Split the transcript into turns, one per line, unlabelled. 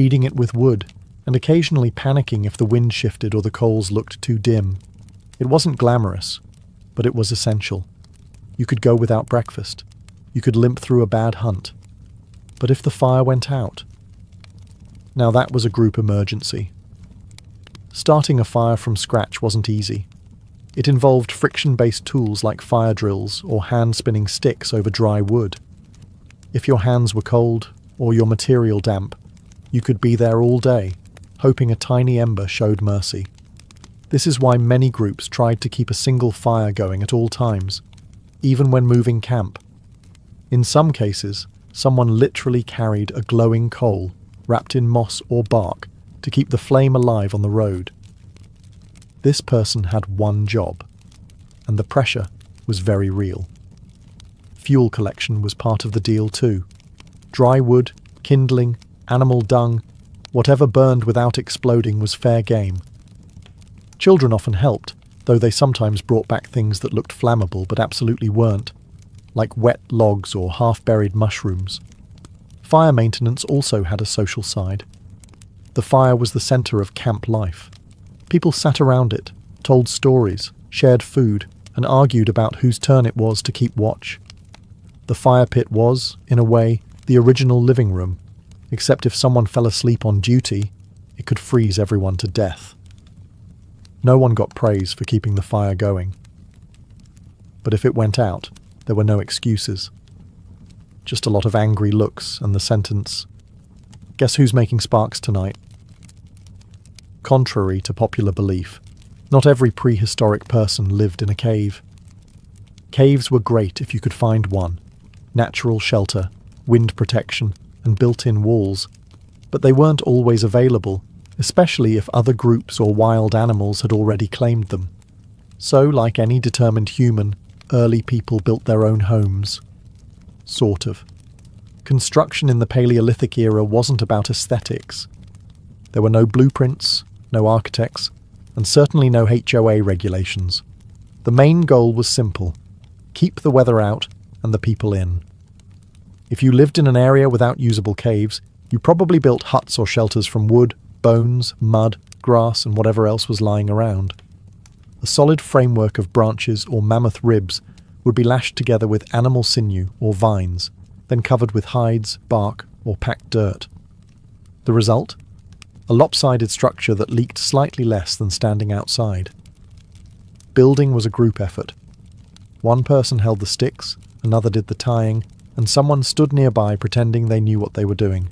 feeding it with wood, and occasionally panicking if the wind shifted or the coals looked too dim. It wasn't glamorous, but it was essential. You could go without breakfast. You could limp through a bad hunt. But if the fire went out? Now that was a group emergency. Starting a fire from scratch wasn't easy. It involved friction-based tools like fire drills or hand-spinning sticks over dry wood. If your hands were cold or your material damp, you could be there all day, hoping a tiny ember showed mercy. This is why many groups tried to keep a single fire going at all times, even when moving camp. In some cases, someone literally carried a glowing coal wrapped in moss or bark to keep the flame alive on the road. This person had one job, and the pressure was very real. Fuel collection was part of the deal too. Dry wood, kindling, animal dung, whatever burned without exploding was fair game. Children often helped, though they sometimes brought back things that looked flammable but absolutely weren't, like wet logs or half-buried mushrooms. Fire maintenance also had a social side. The fire was the centre of camp life. People sat around it, told stories, shared food, and argued about whose turn it was to keep watch. The fire pit was, in a way, the original living room, except if someone fell asleep on duty, it could freeze everyone to death. No one got praise for keeping the fire going. But if it went out, there were no excuses. Just a lot of angry looks and the sentence, "Guess who's making sparks tonight?" Contrary to popular belief, not every prehistoric person lived in a cave. Caves were great if you could find one. Natural shelter, wind protection, and built-in walls. But they weren't always available, especially if other groups or wild animals had already claimed them. So, like any determined human, early people built their own homes. Sort of. Construction in the Paleolithic era wasn't about aesthetics. There were no blueprints, no architects, and certainly no HOA regulations. The main goal was simple: keep the weather out and the people in. If you lived in an area without usable caves, you probably built huts or shelters from wood, bones, mud, grass, and whatever else was lying around. A solid framework of branches or mammoth ribs would be lashed together with animal sinew or vines, then covered with hides, bark, or packed dirt. The result? A lopsided structure that leaked slightly less than standing outside. Building was a group effort. One person held the sticks, another did the tying, and someone stood nearby pretending they knew what they were doing.